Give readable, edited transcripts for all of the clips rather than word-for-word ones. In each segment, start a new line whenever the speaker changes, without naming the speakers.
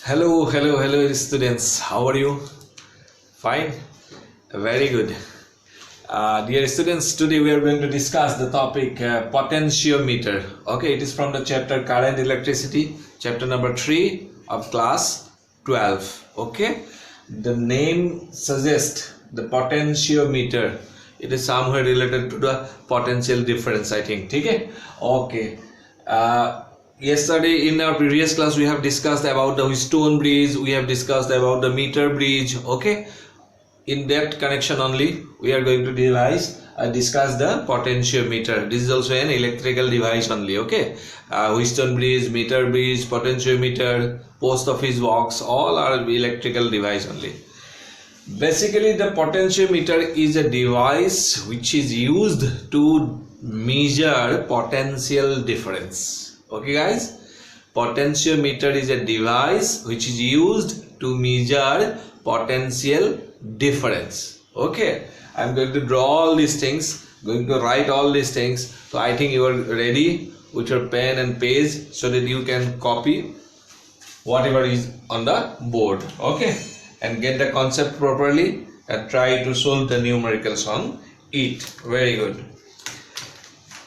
Hello, students. How are you? Fine? Very good. Dear students, today we are going to discuss the topic potentiometer. Okay, it is from the chapter Current Electricity, chapter number 3 of class 12. Okay, the name suggests the potentiometer. It is somewhere related to the potential difference, I think. Okay. Yesterday in our previous class we have discussed about the stone bridge, we have discussed about the meter bridge. Okay, in that connection only we are going to discuss the potentiometer. This is also an electrical device only. Okay, stone bridge, meter bridge, potentiometer, post office box, all are electrical device only. Basically the potentiometer is a device which is used to measure potential difference. Okay guys, potentiometer is a device which is used to measure potential difference. Okay, I'm going to draw all these things, going to write all these things. So I think you are ready with your pen and page so that you can copy whatever is on the board. Okay, and get the concept properly and try to solve the numericals on it. Very good.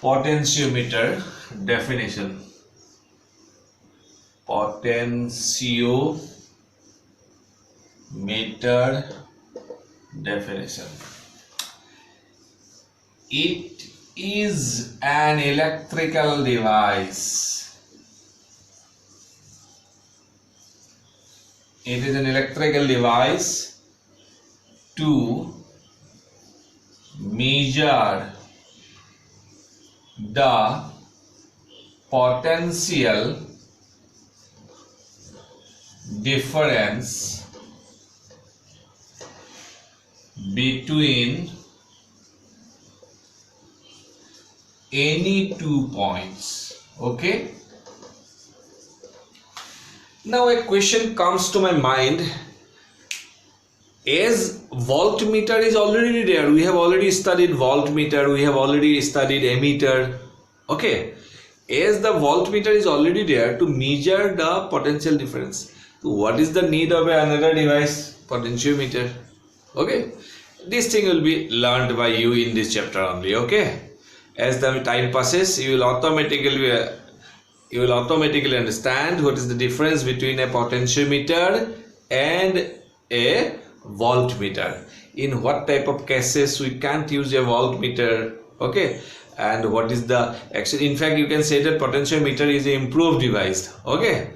Potentiometer definition. Potentiometer definition. It is an electrical device. It is an electrical device to measure the potential difference between any 2 points. Okay, now a question comes to my mind. As voltmeter is already there, we have already studied voltmeter, we have already studied ammeter. Okay, as the voltmeter is already there to measure the potential difference, so what is the need of another device, potentiometer? Okay, this thing will be learned by you in this chapter only. Okay, as the time passes, you will automatically understand what is the difference between a potentiometer and a voltmeter. In what type of cases we can't use a voltmeter. Okay, and what is the action. In fact, you can say that potentiometer is an improved device. Okay,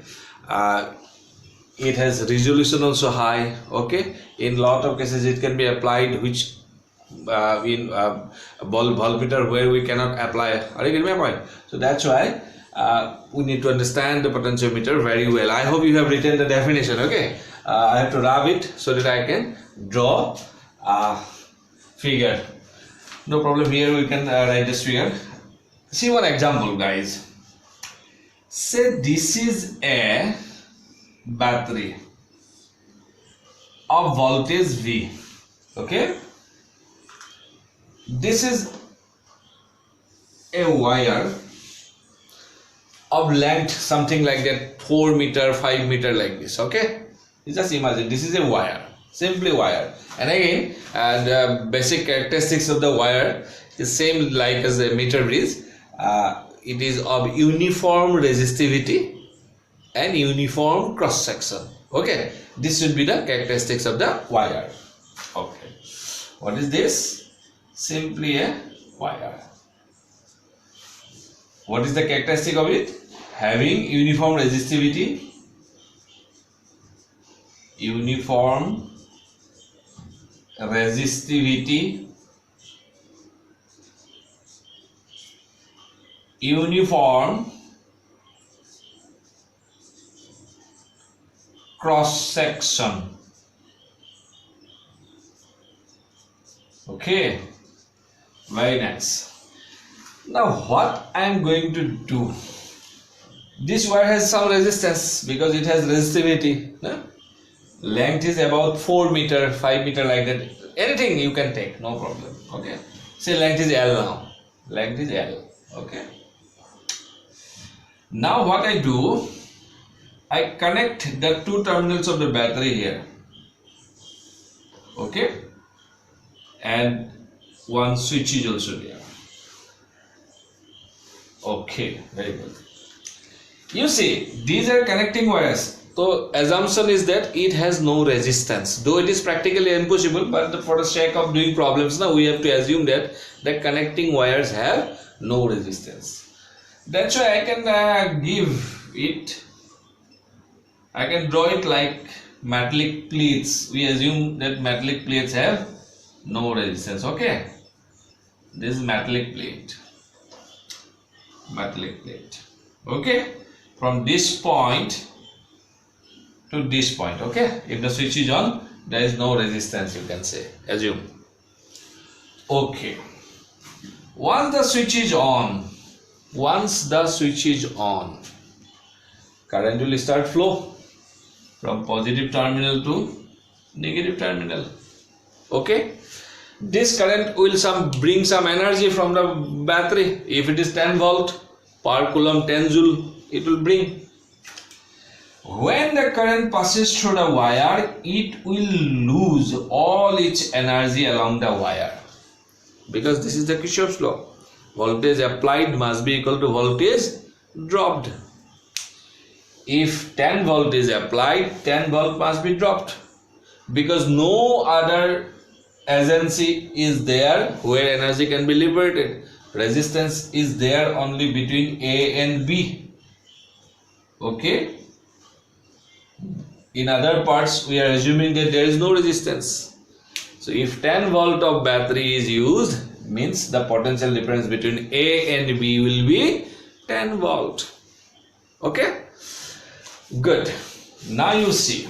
it has resolution also high. Okay, in lot of cases it can be applied, which in voltmeter where we cannot apply. Are you getting my point? So that's why we need to understand the potentiometer very well. I hope you have written the definition. Okay, I have to rub it so that I can draw a figure. No problem, here we can write this figure. See one example, guys. Say this is a battery of voltage V. Okay, this is a wire of length something like that, 4 meter, 5 meter, like this. Okay, you just imagine this is a wire, simply wire. And again, the basic characteristics of the wire is same like as the meter bridge. It is of uniform resistivity and uniform cross section. Okay, this should be the characteristics of the wire. Okay, what is this? Simply a wire. What is the characteristic of it? Having uniform resistivity, uniform cross section. Okay, very nice. Now what I am going to do, this wire has some resistance because it has resistivity. No? Length is about 4 meter, 5 meter, like that. Anything you can take, no problem. Okay, say length is L now. Length is L. Okay, now what I do, I connect the two terminals of the battery here. Okay, and one switch is also there. Okay, very good. You see, these are connecting wires. So assumption is that it has no resistance, though it is practically impossible, but for the sake of doing problems now, we have to assume that the connecting wires have no resistance. That's why I can I can draw it like metallic plates. We assume that metallic plates have no resistance. Okay, this is metallic plate. Okay, from this point to this point. Okay, if the switch is on, there is no resistance, you can say, assume. Okay, once the switch is on, current will start flow from positive terminal to negative terminal. Okay, this current will bring some energy from the battery. If it is 10 volt per coulomb 10 joule, it will bring. When the current passes through the wire, it will lose all its energy along the wire, because this is the Kirchhoff's law. Voltage applied must be equal to voltage dropped. If 10 volt is applied, 10 volt must be dropped, because no other agency is there where energy can be liberated. Resistance is there only between A and B. Okay, in other parts we are assuming that there is no resistance. So if 10 volt of battery is used, means the potential difference between A and B will be 10 volt. Okay, good. Now you see,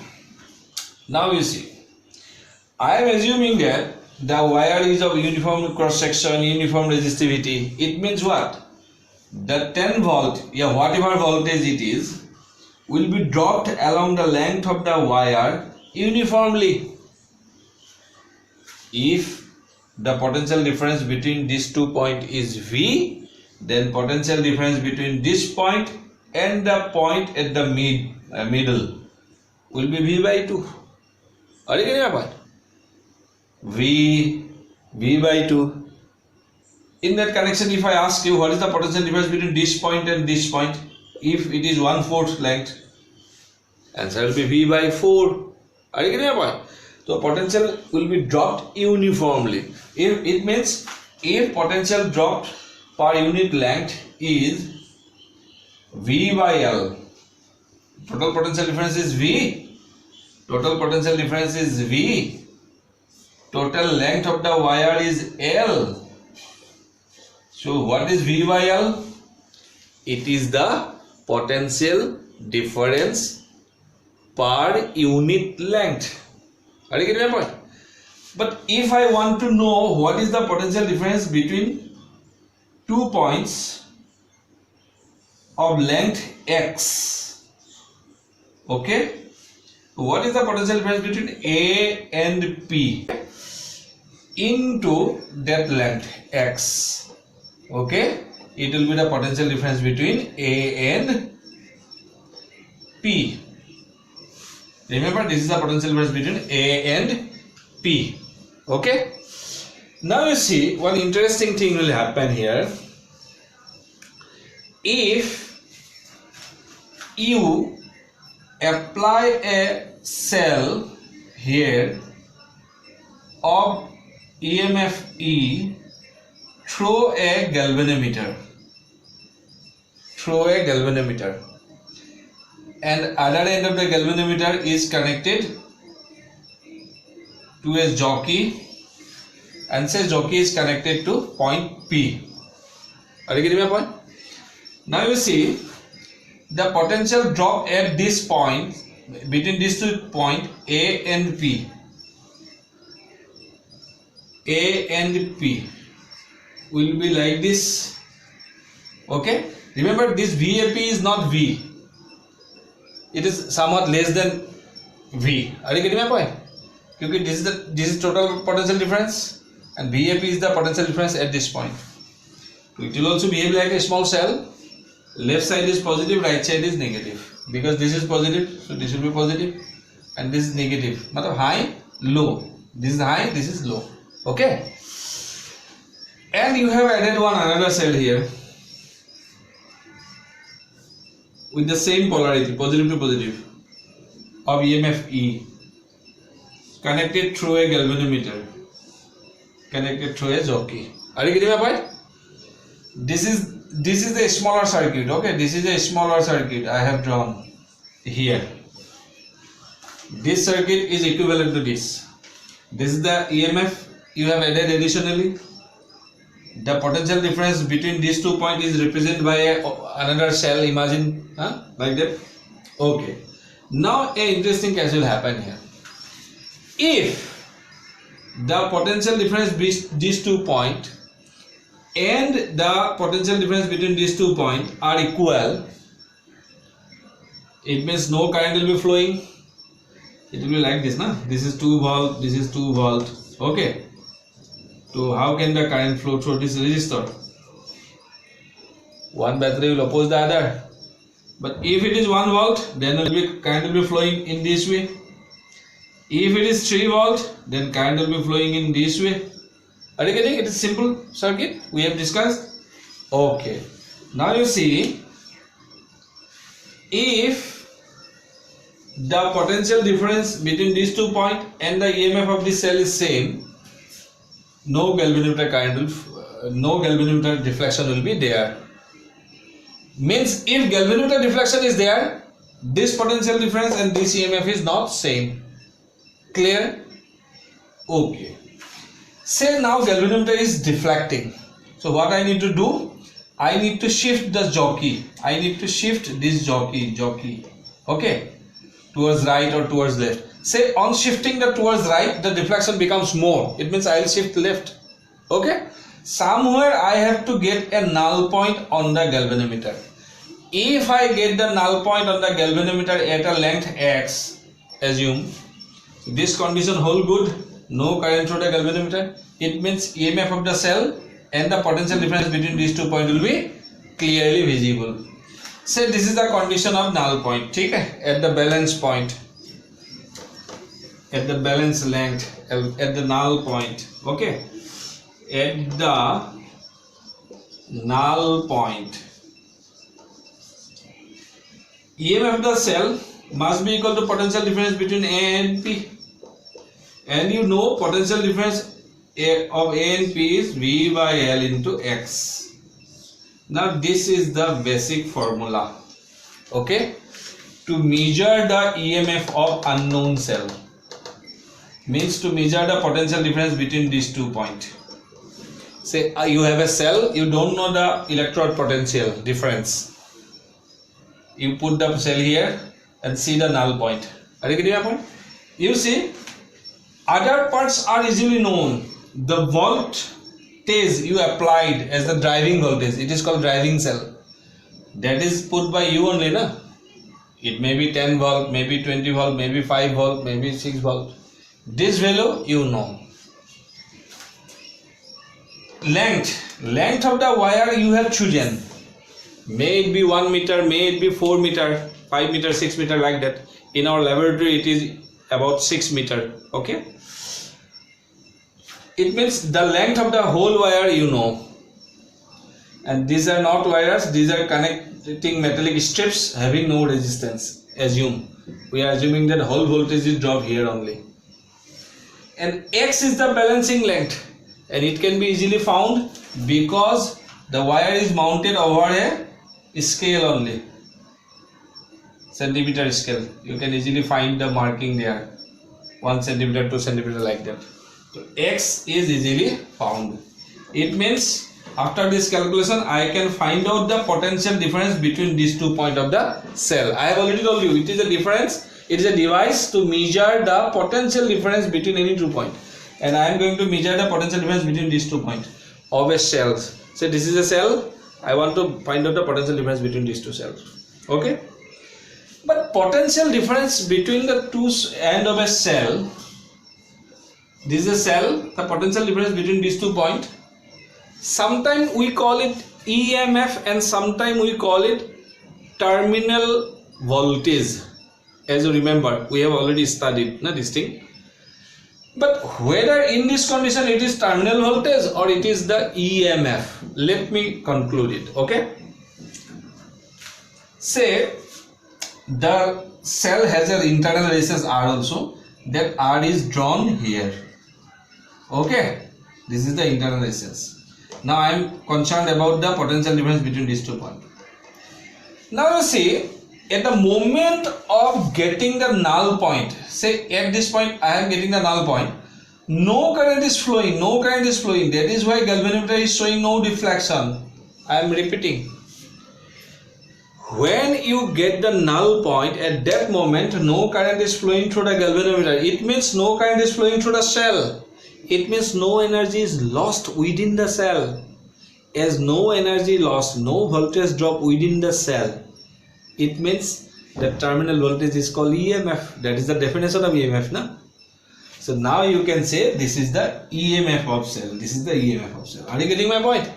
I am assuming that the wire is of uniform cross section, uniform resistivity. It means what? The 10 volt, whatever voltage it is, will be dropped along the length of the wire uniformly. If the potential difference between these 2 points is V, then potential difference between this point and the point at the middle will be V by 2. Are you getting my point? V by 2. In that connection, if I ask you what is the potential difference between this point and this point, if it is 1/4 length, answer will be V by 4. Are you getting my point? So potential will be dropped uniformly. If it means if potential dropped per unit length is V by L, total potential difference is V. Total potential difference is V. Total length of the wire is L. So what is V by L? It is the potential difference per unit length. Are you getting my point? But if I want to know what is the potential difference between 2 points of length X, okay, what is the potential difference between A and P into that length X, okay, it will be the potential difference between A and P. Remember, this is the potential difference between A and P. Okay, now you see one interesting thing will happen here. If you apply a cell here of EMF E through a galvanometer, and other end of the galvanometer is connected to a jockey, and say jockey is connected to point P. Are you getting my point? Now you see the potential drop at this point, between these 2 points A and P. A and P will be like this. Okay, remember this VAP is not V, it is somewhat less than V. Are you getting my point? Because this is total potential difference, and VAP is the potential difference at this point. It will also behave like a small cell. Left side is positive, right side is negative. because this is positive, so this will be positive, and this is negative. Matlab high, low. This is high, this is low. Okay. And you have added another cell here with the same polarity, positive to positive, of EMF E, connected through a galvanometer, connected through a jockey. Are you getting my point? This is a smaller circuit. Okay, this is a smaller circuit I have drawn here. This circuit is equivalent to this. This is the EMF you have added additionally. The potential difference between these 2 points is represented by another cell. Imagine, like that. Okay. Now, a interesting case will happen here. If the potential difference between these 2 points and the potential difference between these 2 points are equal, it means no current will be flowing. It will be like this, na? This is 2 volt, this is 2 volt. Okay. So how can the current flow through this resistor? One battery will oppose the other. But if it is 1 volt, then current will be flowing in this way. If it is 3 volt, then current will be flowing in this way. Are you getting it? It is simple circuit we have discussed. Okay. Now you see, if the potential difference between these 2 points and the EMF of this cell is same, no galvanometer current will, no galvanometer deflection will be there. Means if galvanometer deflection is there, this potential difference and this EMF is not same. Clear? Okay. Say now galvanometer is deflecting. So what I need to do? I need to shift the jockey. I need to shift this jockey. Okay, towards right or towards left. Say on shifting the towards right, the deflection becomes more. It means I will shift left. Okay. Somewhere I have to get a null point on the galvanometer. If I get the null point on the galvanometer at a length x, assume this condition hold good, no current through the galvanometer, it means EMF of the cell and the potential difference between these 2 points will be clearly visible. Say this is the condition of null point, okay, at the balance point, at the balance length, at the null point. Okay, at the null point, EMF of the cell must be equal to potential difference between A and P, and you know potential difference of A and P is V by L into X. Now this is the basic formula, okay, to measure the EMF of unknown cell, means to measure the potential difference between these 2 points. Say you have a cell, you don't know the electrode potential difference. You put the cell here and see the null point. Are you getting my point? You see, other parts are easily known. The voltage you applied as the driving voltage, it is called driving cell. That is put by you only, na? It may be 10 volt, maybe 20 volt, maybe 5 volt, maybe 6 volt. This value you know. Length of the wire you have chosen. May it be 1 meter, may it be 4 meter, 5 meter, 6 meter, like that. In our laboratory it is about 6 meter. Okay. It means the length of the whole wire you know. And these are not wires, these are connecting metallic strips having no resistance. Assume. We are assuming that whole voltage is dropped here only. And X is the balancing length. And it can be easily found because the wire is mounted over a scale only, centimeter scale. You can easily find the marking there, 1 centimeter, 2 centimeter, like that. So X is easily found. It means after this calculation I can find out the potential difference between these 2 points of the cell. I have already told you it is a difference. It is a device to measure the potential difference between any 2 points. And I am going to measure the potential difference between these 2 points of a cell. So this is a cell. I want to find out the potential difference between these 2 cells. Okay. But potential difference between the 2 ends of a cell. This is a cell. The potential difference between these 2 points. Sometimes we call it EMF and sometimes we call it terminal voltage. As you remember, we have already studied this thing. But whether in this condition it is terminal voltage or it is the EMF, let me conclude it. Okay, say the cell has an internal resistance R also. That R is drawn here. Okay, this is the internal resistance. Now I am concerned about the potential difference between these 2 points. Now you see, at the moment of getting the null point, say at this point I am getting the null point, no current is flowing, no current is flowing. That is why galvanometer is showing no deflection. I am repeating. When you get the null point, at that moment no current is flowing through the galvanometer. It means no current is flowing through the cell. It means no energy is lost within the cell. As no energy lost, no voltage drop within the cell, it means the terminal voltage is called EMF. That is the definition of EMF, na? So now you can say this is the EMF of cell. This is the EMF of cell. Are you getting my point?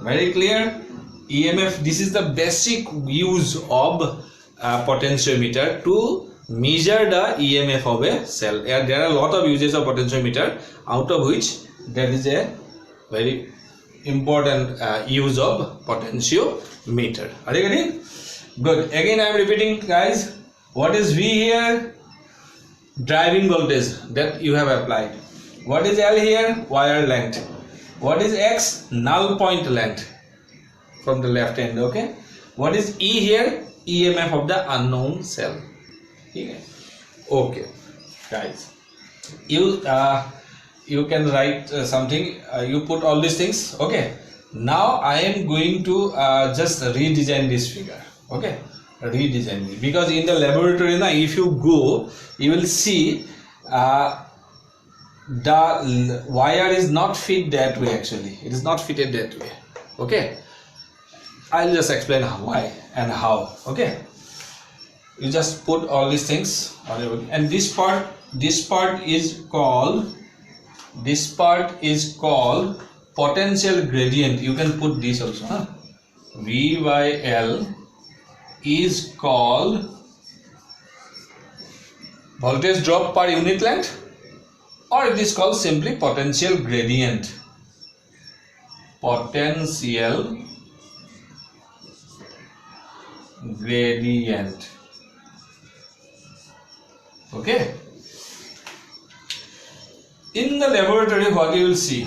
Very clear. EMF, this is the basic use of potentiometer to measure the EMF of a cell. There are a lot of uses of potentiometer, out of which there is a very important use of potentiometer. Are you getting? Good. Again I am repeating, guys. What is V here? Driving voltage that you have applied. What is L here? Wire length. What is X? Null point length from the left end. Okay. What is E here? EMF of the unknown cell. Okay, guys. You can write something. You put all these things. Okay. Now I am going to just redesign this figure. Okay, redesign it, because in the laboratory now, if you go, you will see the wire is not fit that way. Actually, it is not fitted that way. Okay, I'll just explain why and how. Okay, you just put all these things, and this part is called potential gradient. You can put this also, huh? V by L is called voltage drop per unit length, or it is called simply potential gradient. Potential gradient. Okay. In the laboratory, what you will see.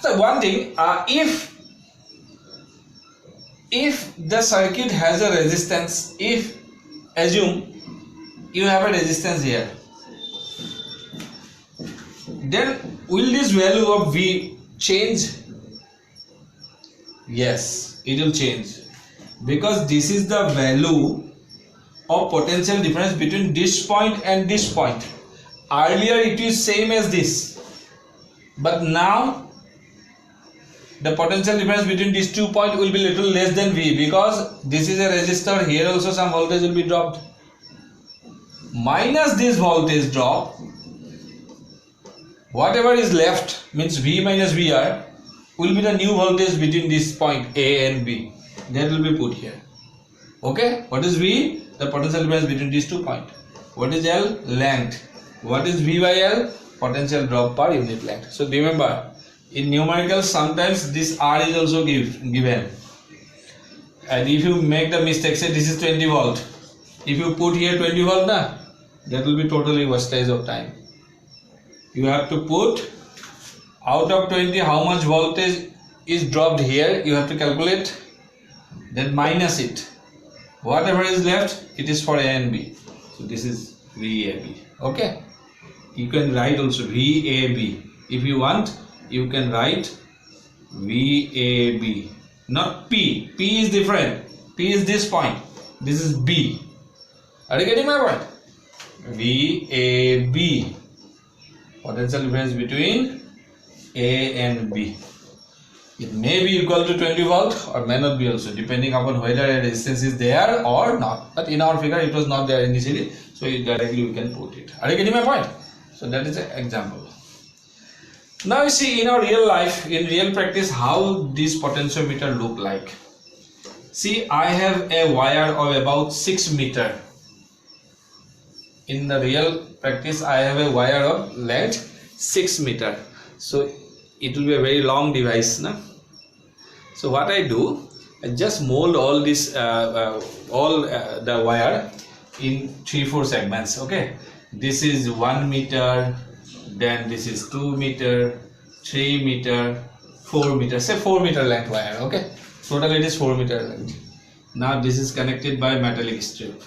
So one thing, if the circuit has a resistance, if assume you have a resistance here, then will this value of V change? Yes, it will change, because this is the value of potential difference between this point and this point. Earlier it is same as this, but now the potential difference between these 2 points will be little less than V, because this is a resistor. Here also some voltage will be dropped. Minus this voltage drop, whatever is left, means V minus VR, will be the new voltage between this point A and B. That will be put here. Okay, what is V? The potential difference between these 2 points. What is L? Length. What is V by L? Potential drop per unit length. So remember, in numericals sometimes this R is also given, and if you make the mistake, say this is 20 volt, if you put here 20 volt, that will be totally wastage of time. You have to put out of 20 how much voltage is dropped here, you have to calculate, then minus it, whatever is left, it is for A and B. So this is VAB. Okay, you can write also VAB. If you want, you can write VAB, not P. P is different. P is this point. This is B. Are you getting my point? VAB. Potential difference between A and B. It may be equal to 20 volt or may not be also, depending upon whether a resistance is there or not. But in our figure, it was not there initially, so directly we can put it. Are you getting my point? So that is an example. Now you see in our real life, in real practice, how this potentiometer look like. See, I have a wire of about 6 meter. In the real practice, I have a wire of length 6 meter. So it will be a very long device, na? So what I do, I just mold all this the wire in 3-4 segments. Okay, this is 1 meter, then this is 2 meter, 3 meter, 4 meter, say 4 meter length wire. Okay, total it is 4 meter length. Now this is connected by metallic strip.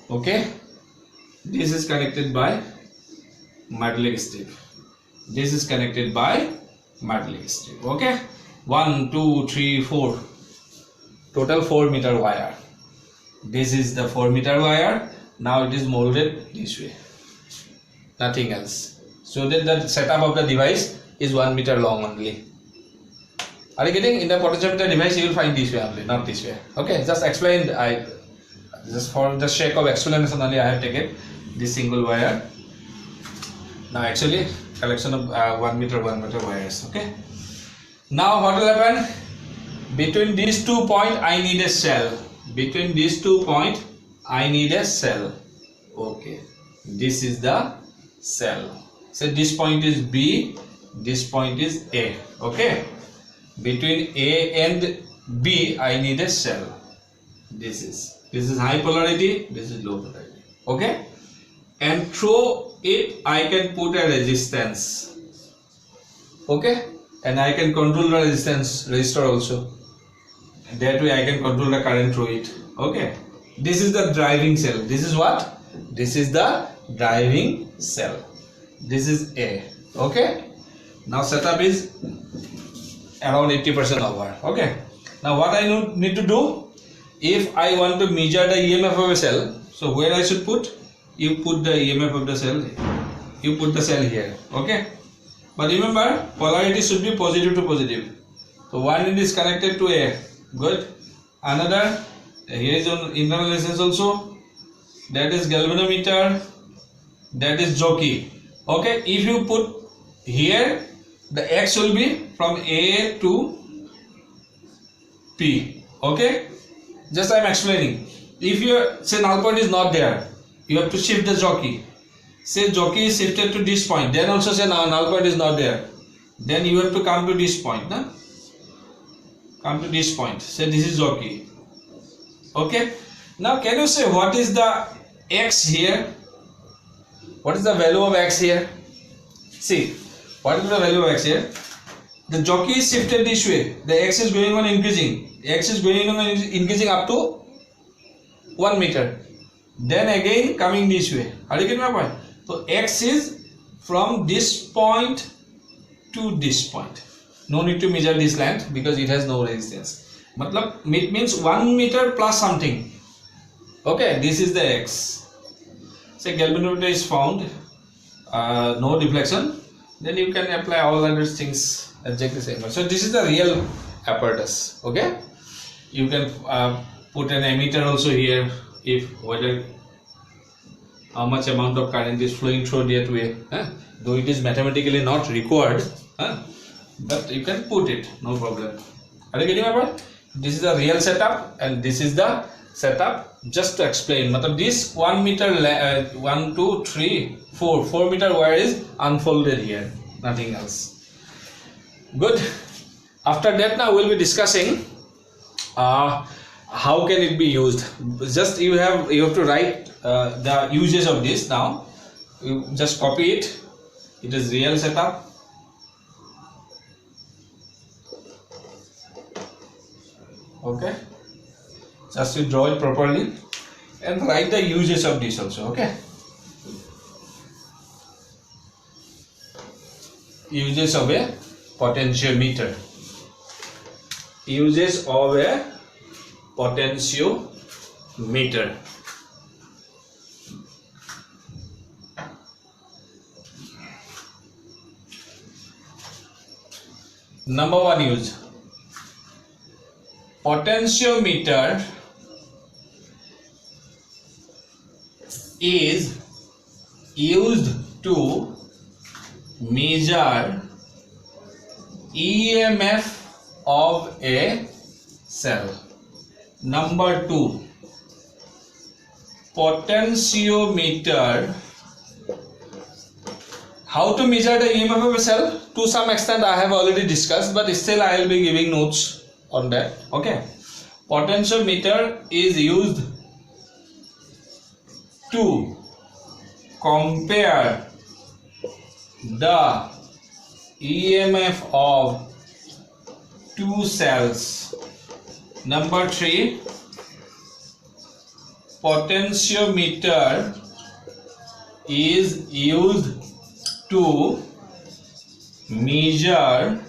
Okay, this is connected by metallic strip. This is connected by metallic strip. Okay, 1, 2, 3, 4, total 4 meter wire. This is the 4 meter wire. Now it is molded this way, nothing else, so that the setup of the device is 1 meter long only. Are you getting? In the potentiometer device you will find this way only, not this way. Okay, just explained. I just for the sake of explanation only I have taken this single wire. Now actually collection of 1 meter wires. Okay, now what will happen? Between these 2 points I need a cell. Between these 2 points I need a cell. Okay, this is the cell. So this point is B, this point is A. Okay, between A and B I need a cell. This is high polarity, this is low polarity. Okay, and through it I can put a resistance. Okay, and I can control the resistance resistor also. That way I can control the current through it. Okay, this is the driving cell. This is what? This is the driving cell. This is A. Okay, now setup is around 80% over. Okay, now what I need to do, if I want to measure the EMF of a cell, so where I should put? You put the EMF of the cell, you put the cell here. Okay, but remember polarity should be positive to positive. So one end is connected to A. Good. Another, here is on internal resistance also, that is galvanometer, that is jockey. Okay, if you put here, the X will be from A to P. Okay, just I am explaining. If your say null point is not there, you have to shift the jockey. Say jockey is shifted to this point, then also say null point is not there, then you have to come to this point, na? Come to this point, say this is jockey. Okay, now can you say what is the X here? What is the value of X here? See, what is the value of X here? The jockey is shifted this way, the X is going on increasing. X is going on increasing up to 1 meter, then again coming this way. Are you getting my point? So X is from this point to this point. No need to measure this length because it has no resistance. Matlab it means 1 meter plus something. Okay, this is the X. Say galvanometer is found, no deflection, then you can apply all other things exactly same. So this is the real apparatus. Okay, you can put an ammeter also here, if whether how much amount of current is flowing through that way, though it is mathematically not required, but you can put it, no problem. Are you getting my point? This is the real setup and this is the setup. Just to explain, this 1 meter 1, 2, 3, 4 meter wire is unfolded here, nothing else. Good. After that, now we'll be discussing how can it be used. Just you have to write the uses of this. Now you just copy it. It is real setup. Okay, just you draw it properly and write the uses of this also. Okay, uses of a potentiometer. Uses of a potentiometer. Number 1 use. Potentiometer is used to measure EMF of a cell. Number 2, potentiometer. How to measure the EMF of a cell? To some extent I have already discussed, but still I will be giving notes on that. Okay. Potentiometer is used to compare the EMF of two cells. Number 3, potentiometer is used to measure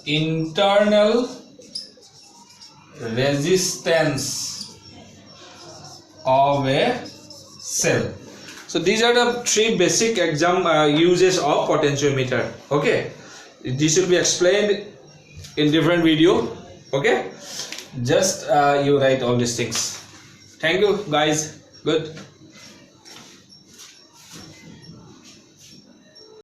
internal resistance of a cell. So these are the 3 basic uses of potentiometer. Okay, this will be explained in different video. Okay, just you write all these things. Thank you guys. Good.